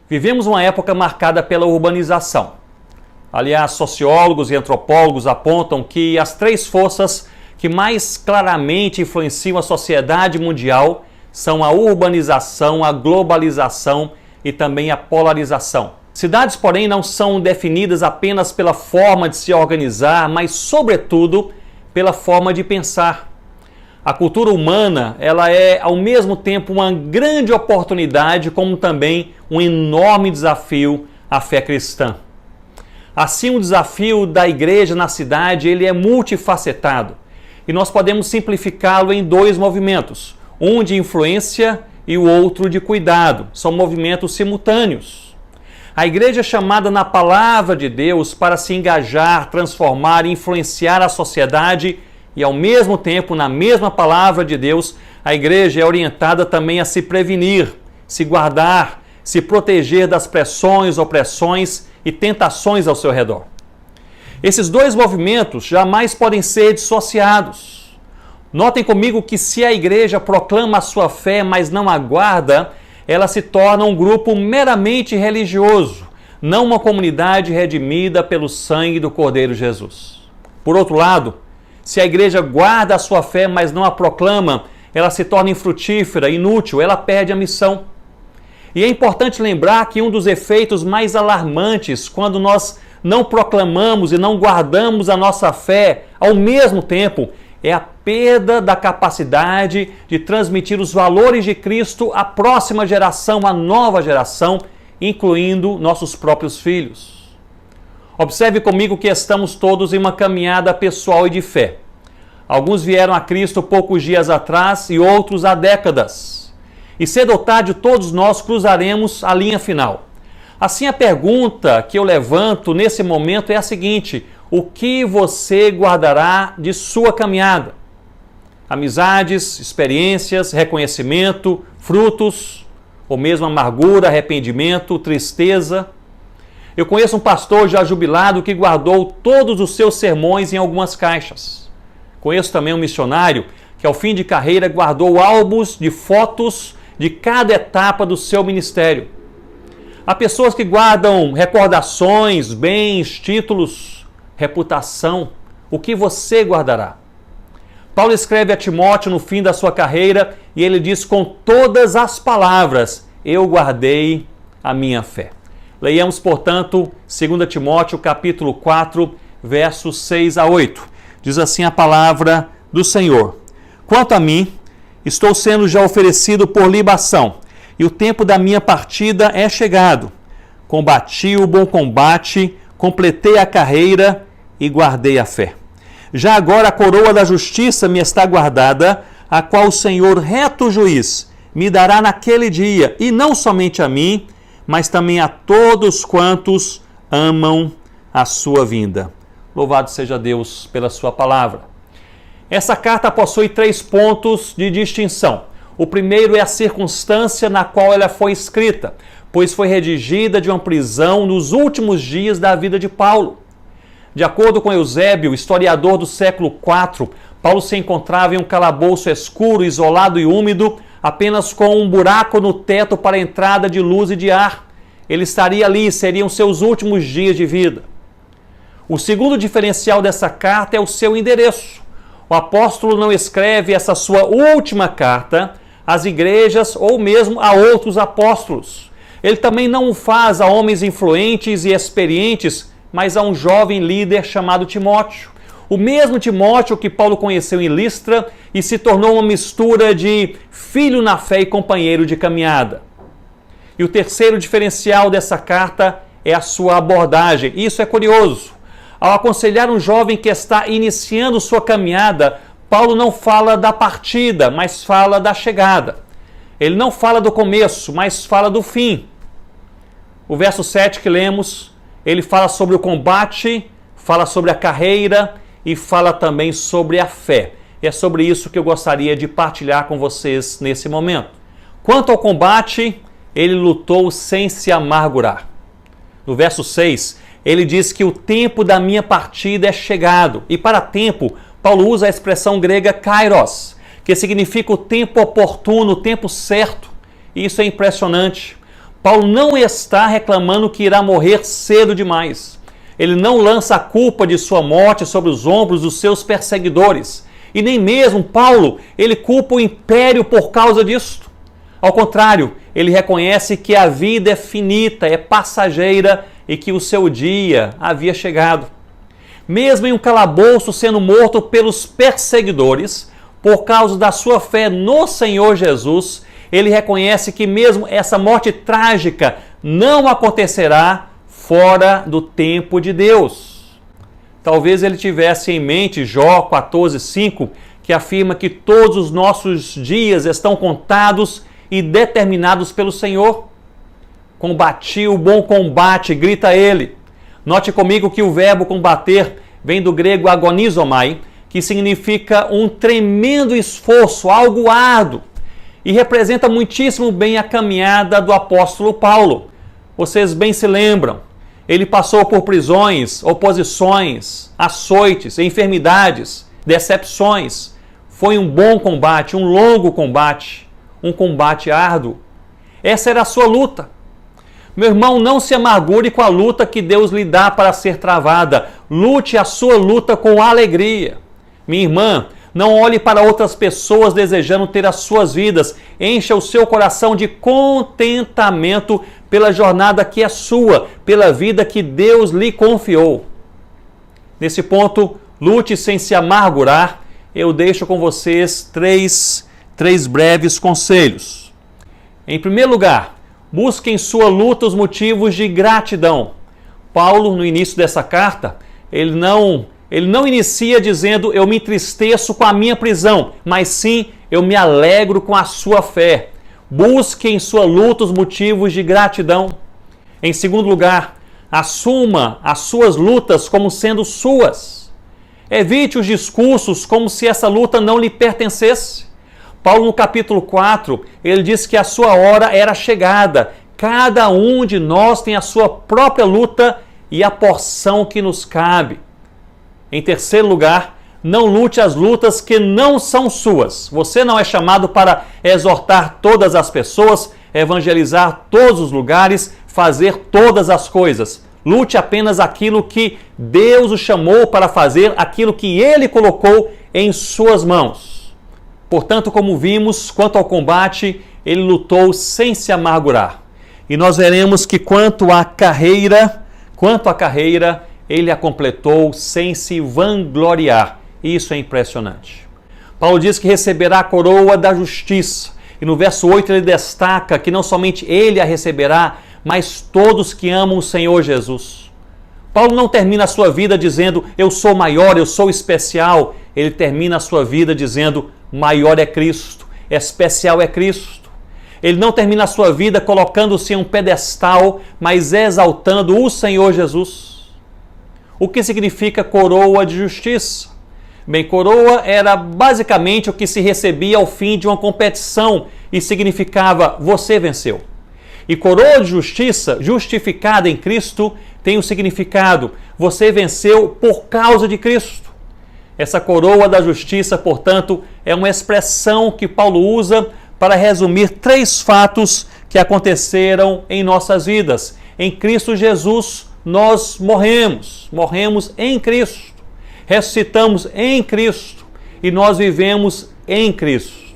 Vivemos uma época marcada pela urbanização. Aliás, sociólogos e antropólogos apontam que as três forças que mais claramente influenciam a sociedade mundial são a urbanização, a globalização e também a polarização. Cidades, porém, não são definidas apenas pela forma de se organizar, mas, sobretudo, pela forma de pensar. A cultura humana, ela é ao mesmo tempo uma grande oportunidade, como também um enorme desafio à fé cristã. Assim, o desafio da igreja na cidade, ele é multifacetado. E nós podemos simplificá-lo em dois movimentos, um de influência e o outro de cuidado. São movimentos simultâneos. A igreja é chamada na palavra de Deus para se engajar, transformar e influenciar a sociedade e, ao mesmo tempo, na mesma palavra de Deus, a igreja é orientada também a se prevenir, se guardar, se proteger das pressões, opressões e tentações ao seu redor. Esses dois movimentos jamais podem ser dissociados. Notem comigo que se a igreja proclama a sua fé, mas não aguarda, ela se torna um grupo meramente religioso, não uma comunidade redimida pelo sangue do Cordeiro Jesus. Por outro lado, se a igreja guarda a sua fé, mas não a proclama, ela se torna infrutífera, inútil, ela perde a missão. E é importante lembrar que um dos efeitos mais alarmantes quando nós não proclamamos e não guardamos a nossa fé ao mesmo tempo é a perda da capacidade de transmitir os valores de Cristo à próxima geração, à nova geração, incluindo nossos próprios filhos. Observe comigo que estamos todos em uma caminhada pessoal e de fé. Alguns vieram a Cristo poucos dias atrás e outros há décadas. E cedo ou tarde todos nós cruzaremos a linha final. Assim, a pergunta que eu levanto nesse momento é a seguinte: o que você guardará de sua caminhada? Amizades, experiências, reconhecimento, frutos, ou mesmo amargura, arrependimento, tristeza? Eu conheço um pastor já jubilado que guardou todos os seus sermões em algumas caixas. Conheço também um missionário que, ao fim de carreira, guardou álbuns de fotos de cada etapa do seu ministério. Há pessoas que guardam recordações, bens, títulos, reputação. O que você guardará? Paulo escreve a Timóteo no fim da sua carreira e ele diz com todas as palavras: eu guardei a minha fé. Leiamos, portanto, 2 Timóteo capítulo 4, versos 6 a 8. Diz assim a palavra do Senhor: quanto a mim, estou sendo já oferecido por libação, e o tempo da minha partida é chegado. Combati o bom combate, completei a carreira e guardei a fé. Já agora a coroa da justiça me está guardada, a qual o Senhor, reto juiz, me dará naquele dia, e não somente a mim, mas também a todos quantos amam a sua vinda. Louvado seja Deus pela sua palavra. Essa carta possui 3 pontos de distinção. O primeiro é a circunstância na qual ela foi escrita, pois foi redigida de uma prisão nos últimos dias da vida de Paulo. De acordo com Eusébio, historiador do século IV, Paulo se encontrava em um calabouço escuro, isolado e úmido, apenas com um buraco no teto para a entrada de luz e de ar. Ele estaria ali, seriam seus últimos dias de vida. O segundo diferencial dessa carta é o seu endereço. O apóstolo não escreve essa sua última carta às igrejas ou mesmo a outros apóstolos. Ele também não o faz a homens influentes e experientes, mas a um jovem líder chamado Timóteo. O mesmo Timóteo que Paulo conheceu em Listra e se tornou uma mistura de filho na fé e companheiro de caminhada. E o terceiro diferencial dessa carta é a sua abordagem. Isso é curioso. Ao aconselhar um jovem que está iniciando sua caminhada, Paulo não fala da partida, mas fala da chegada. Ele não fala do começo, mas fala do fim. O verso 7 que lemos, ele fala sobre o combate, fala sobre a carreira e fala também sobre a fé. E é sobre isso que eu gostaria de partilhar com vocês nesse momento. Quanto ao combate, ele lutou sem se amargurar. No verso 6, ele diz que o tempo da minha partida é chegado. E para tempo, Paulo usa a expressão grega kairos, que significa o tempo oportuno, o tempo certo. E isso é impressionante. Paulo não está reclamando que irá morrer cedo demais. Ele não lança a culpa de sua morte sobre os ombros dos seus perseguidores. E nem mesmo Paulo, ele culpa o império por causa disto. Ao contrário, ele reconhece que a vida é finita, é passageira e que o seu dia havia chegado. Mesmo em um calabouço sendo morto pelos perseguidores, por causa da sua fé no Senhor Jesus, ele reconhece que mesmo essa morte trágica não acontecerá fora do tempo de Deus. Talvez ele tivesse em mente Jó 14:5, que afirma que todos os nossos dias estão contados e determinados pelo Senhor. Combati o bom combate, grita ele. Note comigo que o verbo combater vem do grego agonizomai, que significa um tremendo esforço, algo árduo, e representa muitíssimo bem a caminhada do apóstolo Paulo. Vocês bem se lembram, ele passou por prisões, oposições, açoites, enfermidades, decepções. Foi um bom combate, um longo combate, um combate árduo. Essa era a sua luta. Meu irmão, não se amargure com a luta que Deus lhe dá para ser travada. Lute a sua luta com alegria. Minha irmã, não olhe para outras pessoas desejando ter as suas vidas. Encha o seu coração de contentamento pela jornada que é sua, pela vida que Deus lhe confiou. Nesse ponto, lute sem se amargurar. Eu deixo com vocês três breves conselhos. Em primeiro lugar, busque em sua luta os motivos de gratidão. Paulo, no início dessa carta, ele não inicia dizendo eu me entristeço com a minha prisão, mas sim eu me alegro com a sua fé. Busque em sua luta os motivos de gratidão. Em segundo lugar, assuma as suas lutas como sendo suas. Evite os discursos como se essa luta não lhe pertencesse. Paulo, no capítulo 4, ele diz que a sua hora era chegada. Cada um de nós tem a sua própria luta e a porção que nos cabe. Em terceiro lugar, não lute as lutas que não são suas. Você não é chamado para exortar todas as pessoas, evangelizar todos os lugares, fazer todas as coisas. Lute apenas aquilo que Deus o chamou para fazer, aquilo que Ele colocou em suas mãos. Portanto, como vimos, quanto ao combate, ele lutou sem se amargurar. E nós veremos que quanto à carreira, ele a completou sem se vangloriar. Isso é impressionante. Paulo diz que receberá a coroa da justiça. E no verso 8 ele destaca que não somente ele a receberá, mas todos que amam o Senhor Jesus. Paulo não termina a sua vida dizendo, eu sou maior, eu sou especial. Ele termina a sua vida dizendo, maior é Cristo, especial é Cristo. Ele não termina a sua vida colocando-se em um pedestal, mas exaltando o Senhor Jesus. O que significa coroa de justiça? Bem, coroa era basicamente o que se recebia ao fim de uma competição e significava você venceu. E coroa de justiça, justificada em Cristo, tem o significado você venceu por causa de Cristo. Essa coroa da justiça, portanto, é uma expressão que Paulo usa para resumir 3 fatos que aconteceram em nossas vidas. Em Cristo Jesus, nós morremos em Cristo, ressuscitamos em Cristo e nós vivemos em Cristo.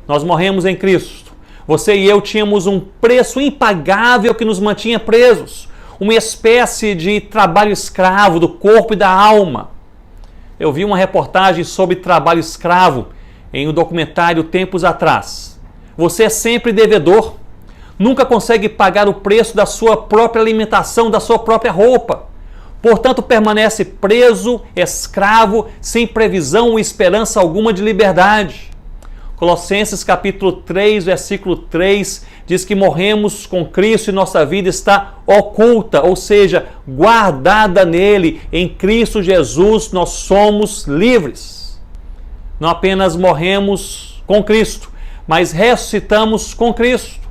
Nós morremos em Cristo. Você e eu tínhamos um preço impagável que nos mantinha presos, uma espécie de trabalho escravo do corpo e da alma. Eu vi uma reportagem sobre trabalho escravo em um documentário tempos atrás. Você é sempre devedor, nunca consegue pagar o preço da sua própria alimentação, da sua própria roupa. Portanto, permanece preso, escravo, sem previsão ou esperança alguma de liberdade. Colossenses capítulo 3, versículo 3, diz que morremos com Cristo e nossa vida está oculta, ou seja, guardada nele. Em Cristo Jesus nós somos livres. Não apenas morremos com Cristo, mas ressuscitamos com Cristo.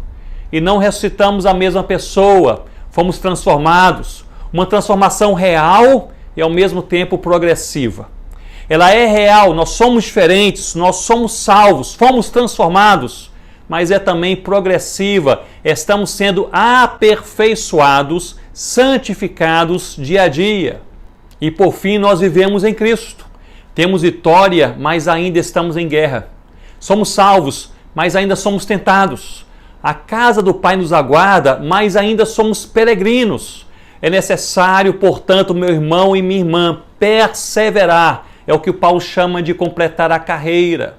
E não ressuscitamos a mesma pessoa, fomos transformados. Uma transformação real e ao mesmo tempo progressiva. Ela é real, nós somos diferentes, nós somos salvos, fomos transformados, mas é também progressiva. Estamos sendo aperfeiçoados, santificados dia a dia. E por fim, nós vivemos em Cristo. Temos vitória, mas ainda estamos em guerra. Somos salvos, mas ainda somos tentados. A casa do Pai nos aguarda, mas ainda somos peregrinos. É necessário, portanto, meu irmão e minha irmã, perseverar. É o que o Paulo chama de completar a carreira.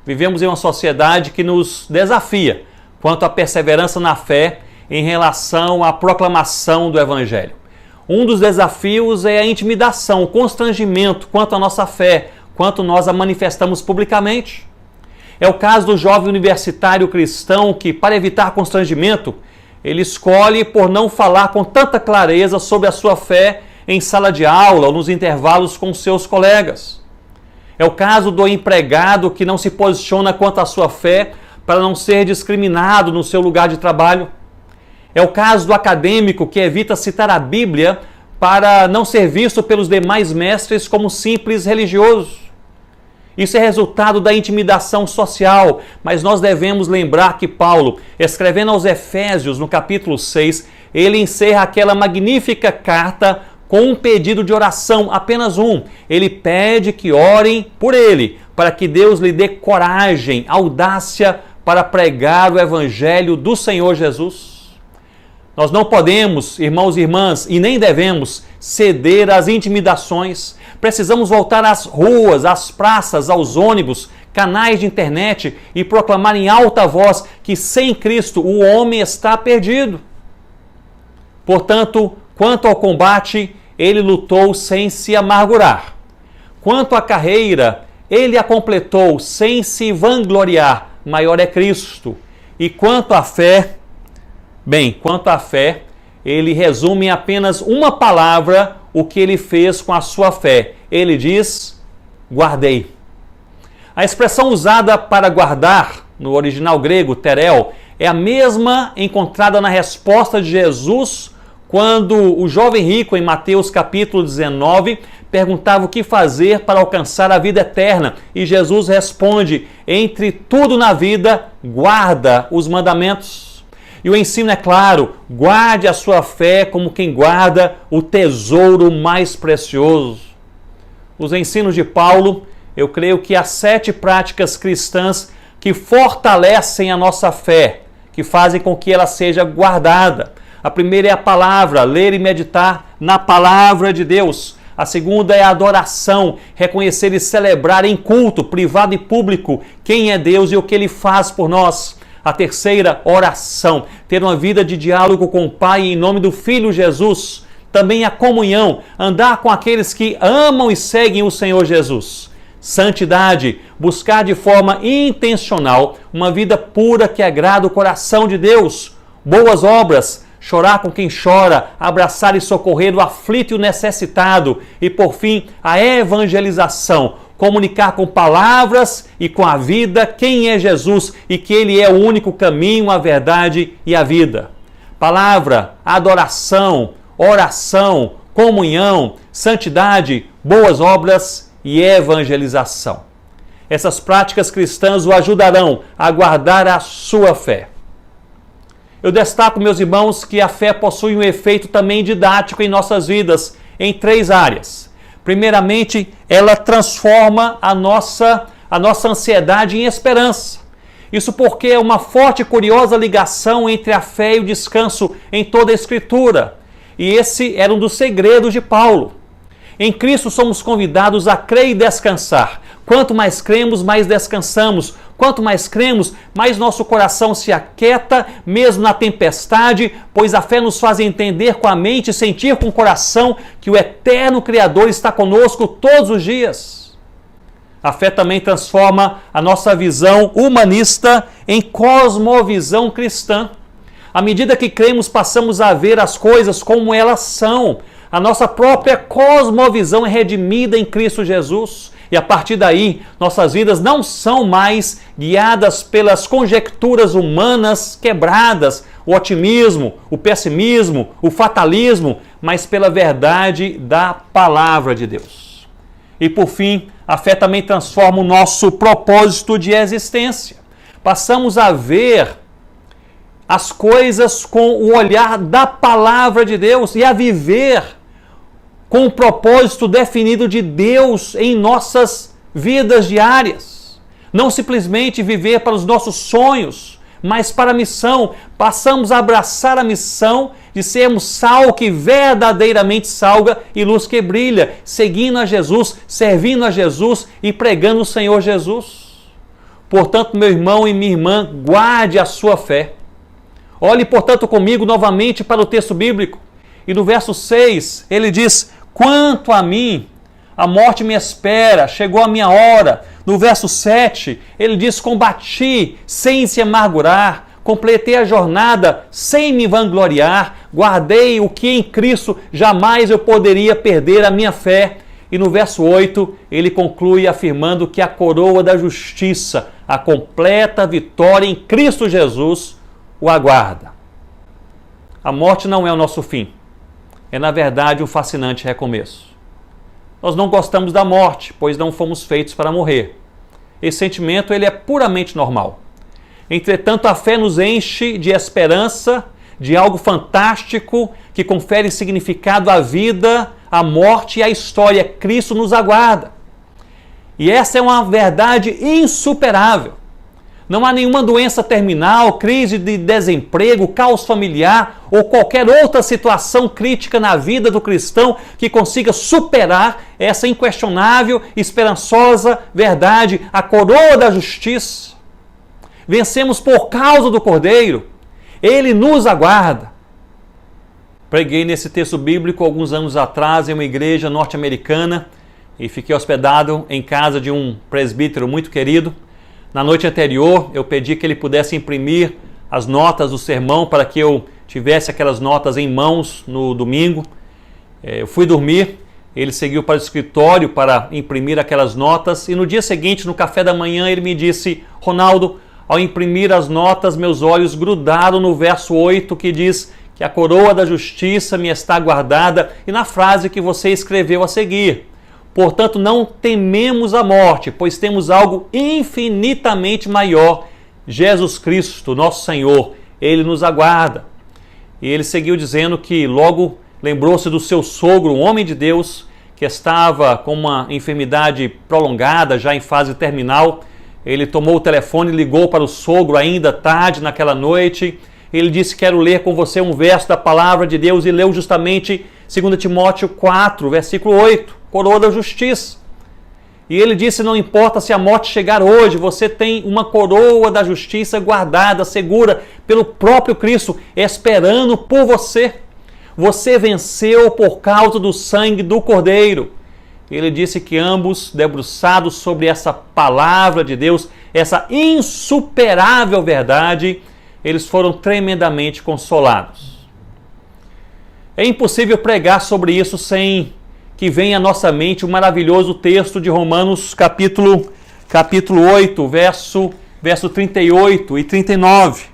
Vivemos em uma sociedade que nos desafia quanto à perseverança na fé em relação à proclamação do Evangelho. Um dos desafios é a intimidação, o constrangimento quanto à nossa fé, quanto nós a manifestamos publicamente. É o caso do jovem universitário cristão que, para evitar constrangimento, ele escolhe por não falar com tanta clareza sobre a sua fé em sala de aula ou nos intervalos com seus colegas. É o caso do empregado que não se posiciona quanto à sua fé para não ser discriminado no seu lugar de trabalho. É o caso do acadêmico que evita citar a Bíblia para não ser visto pelos demais mestres como simples religioso. Isso é resultado da intimidação social, mas nós devemos lembrar que Paulo, escrevendo aos Efésios, no capítulo 6, ele encerra aquela magnífica carta com um pedido de oração, apenas um. Ele pede que orem por ele, para que Deus lhe dê coragem, audácia para pregar o Evangelho do Senhor Jesus. Nós não podemos, irmãos e irmãs, e nem devemos ceder às intimidações. Precisamos voltar às ruas, às praças, aos ônibus, canais de internet e proclamar em alta voz que sem Cristo o homem está perdido. Portanto, quanto ao combate, ele lutou sem se amargurar. Quanto à carreira, ele a completou sem se vangloriar. Maior é Cristo. E quanto à fé, ele resume em apenas uma palavra o que ele fez com a sua fé. Ele diz, guardei. A expressão usada para guardar, no original grego, terel, é a mesma encontrada na resposta de Jesus quando o jovem rico, em Mateus capítulo 19, perguntava o que fazer para alcançar a vida eterna. E Jesus responde, entre tudo na vida, guarda os mandamentos. E o ensino é claro, guarde a sua fé como quem guarda o tesouro mais precioso. Os ensinos de Paulo, eu creio que há 7 práticas cristãs que fortalecem a nossa fé, que fazem com que ela seja guardada. A primeira é a palavra, ler e meditar na palavra de Deus. A segunda é a adoração, reconhecer e celebrar em culto, privado e público, quem é Deus e o que Ele faz por nós. A terceira, oração, ter uma vida de diálogo com o Pai em nome do Filho Jesus. Também a comunhão, andar com aqueles que amam e seguem o Senhor Jesus. Santidade, buscar de forma intencional uma vida pura que agrada o coração de Deus. Boas obras, chorar com quem chora, abraçar e socorrer o aflito e o necessitado. E por fim, a evangelização, comunicar com palavras e com a vida quem é Jesus e que Ele é o único caminho, a verdade e a vida. Palavra, adoração, oração, comunhão, santidade, boas obras e evangelização. Essas práticas cristãs o ajudarão a guardar a sua fé. Eu destaco, meus irmãos, que a fé possui um efeito também didático em nossas vidas, em 3 áreas. Primeiramente, ela transforma a nossa ansiedade em esperança. Isso porque é uma forte e curiosa ligação entre a fé e o descanso em toda a Escritura. E esse era um dos segredos de Paulo. Em Cristo somos convidados a crer e descansar. Quanto mais cremos, mais descansamos. Quanto mais cremos, mais nosso coração se aquieta, mesmo na tempestade, pois a fé nos faz entender com a mente e sentir com o coração que o eterno Criador está conosco todos os dias. A fé também transforma a nossa visão humanista em cosmovisão cristã. À medida que cremos, passamos a ver as coisas como elas são. A nossa própria cosmovisão é redimida em Cristo Jesus. E a partir daí, nossas vidas não são mais guiadas pelas conjecturas humanas quebradas, o otimismo, o pessimismo, o fatalismo, mas pela verdade da palavra de Deus. E por fim, a fé também transforma o nosso propósito de existência. passamos a ver as coisas com o olhar da palavra de Deus e a viver com o propósito definido de Deus em nossas vidas diárias. Não simplesmente viver para os nossos sonhos, mas para a missão. Passamos a abraçar a missão de sermos sal que verdadeiramente salga e luz que brilha, seguindo a Jesus, servindo a Jesus e pregando o Senhor Jesus. Portanto, meu irmão e minha irmã, guarde a sua fé. Olhe, portanto, comigo novamente para o texto bíblico. E no verso 6, ele diz: quanto a mim, a morte me espera, chegou a minha hora. No verso 7, ele diz: combati sem se amargurar, completei a jornada sem me vangloriar, guardei o que em Cristo jamais eu poderia perder, a minha fé. E no verso 8, ele conclui afirmando que a coroa da justiça, a completa vitória em Cristo Jesus, o aguarda. A morte não é o nosso fim. É, na verdade, um fascinante recomeço. Nós não gostamos da morte, pois não fomos feitos para morrer. Esse sentimento ele é puramente normal. Entretanto, a fé nos enche de esperança, de algo fantástico que confere significado à vida, à morte e à história. Cristo nos aguarda. E essa é uma verdade insuperável. Não há nenhuma doença terminal, crise de desemprego, caos familiar ou qualquer outra situação crítica na vida do cristão que consiga superar essa inquestionável, esperançosa verdade, a coroa da justiça. Vencemos por causa do Cordeiro. Ele nos aguarda. Preguei nesse texto bíblico alguns anos atrás em uma igreja norte-americana e fiquei hospedado em casa de um presbítero muito querido. Na noite anterior, eu pedi que ele pudesse imprimir as notas do sermão para que eu tivesse aquelas notas em mãos no domingo. Eu fui dormir, ele seguiu para o escritório para imprimir aquelas notas e no dia seguinte, no café da manhã, ele me disse: Ronaldo, ao imprimir as notas, meus olhos grudaram no verso 8 que diz que a coroa da justiça me está guardada e na frase que você escreveu a seguir. Portanto, não tememos a morte, pois temos algo infinitamente maior, Jesus Cristo, nosso Senhor. Ele nos aguarda. E ele seguiu dizendo que logo lembrou-se do seu sogro, um homem de Deus, que estava com uma enfermidade prolongada, já em fase terminal. Ele tomou o telefone e ligou para o sogro ainda tarde naquela noite. Ele disse: quero ler com você um verso da palavra de Deus, e leu justamente 2 Timóteo 4, versículo 8. Coroa da justiça. E ele disse: não importa se a morte chegar hoje, você tem uma coroa da justiça guardada, segura pelo próprio Cristo, esperando por você. Você venceu por causa do sangue do Cordeiro. Ele disse que ambos, debruçados sobre essa palavra de Deus, essa insuperável verdade, eles foram tremendamente consolados. É impossível pregar sobre isso sem que venha à nossa mente o maravilhoso texto de Romanos capítulo 8, verso 38 e 39,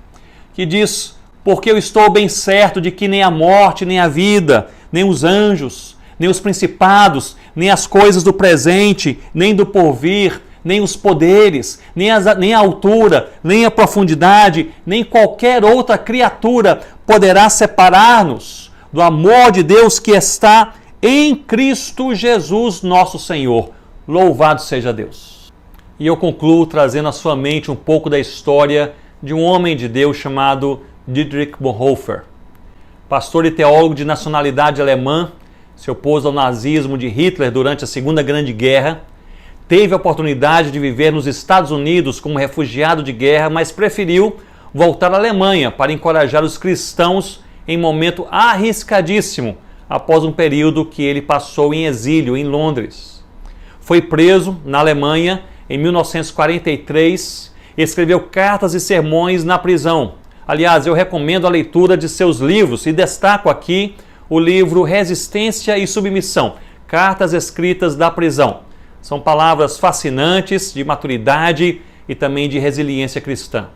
que diz: porque eu estou bem certo de que nem a morte, nem a vida, nem os anjos, nem os principados, nem as coisas do presente, nem do porvir, nem os poderes, nem a altura, nem a profundidade, nem qualquer outra criatura poderá separar-nos do amor de Deus que está em Cristo Jesus, nosso Senhor. Louvado seja Deus. E eu concluo trazendo à sua mente um pouco da história de um homem de Deus chamado Dietrich Bonhoeffer. Pastor e teólogo de nacionalidade alemã, se opôs ao nazismo de Hitler durante a Segunda Grande Guerra, teve a oportunidade de viver nos Estados Unidos como refugiado de guerra, mas preferiu voltar à Alemanha para encorajar os cristãos em momento arriscadíssimo, após um período que ele passou em exílio em Londres. Foi preso na Alemanha em 1943 e escreveu cartas e sermões na prisão. Aliás, eu recomendo a leitura de seus livros e destaco aqui o livro Resistência e Submissão, Cartas Escritas da Prisão. São palavras fascinantes de maturidade e também de resiliência cristã.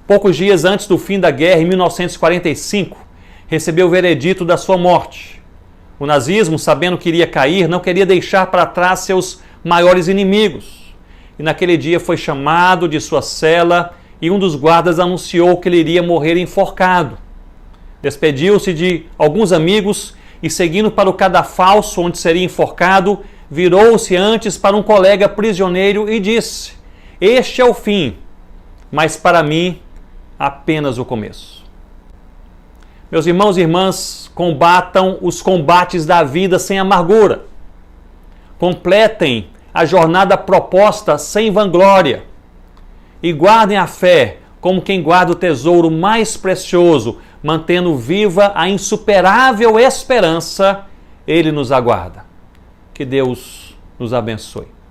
Poucos dias antes do fim da guerra, em 1945, recebeu o veredito da sua morte. O nazismo, sabendo que iria cair, não queria deixar para trás seus maiores inimigos. e naquele dia foi chamado de sua cela e um dos guardas anunciou que ele iria morrer enforcado. Despediu-se de alguns amigos e, seguindo para o cadafalso onde seria enforcado, virou-se antes para um colega prisioneiro e disse: este é o fim, mas para mim apenas o começo. Meus irmãos e irmãs, combatam os combates da vida sem amargura. Completem a jornada proposta sem vanglória. E guardem a fé como quem guarda o tesouro mais precioso, mantendo viva a insuperável esperança. Ele nos aguarda. Que Deus nos abençoe.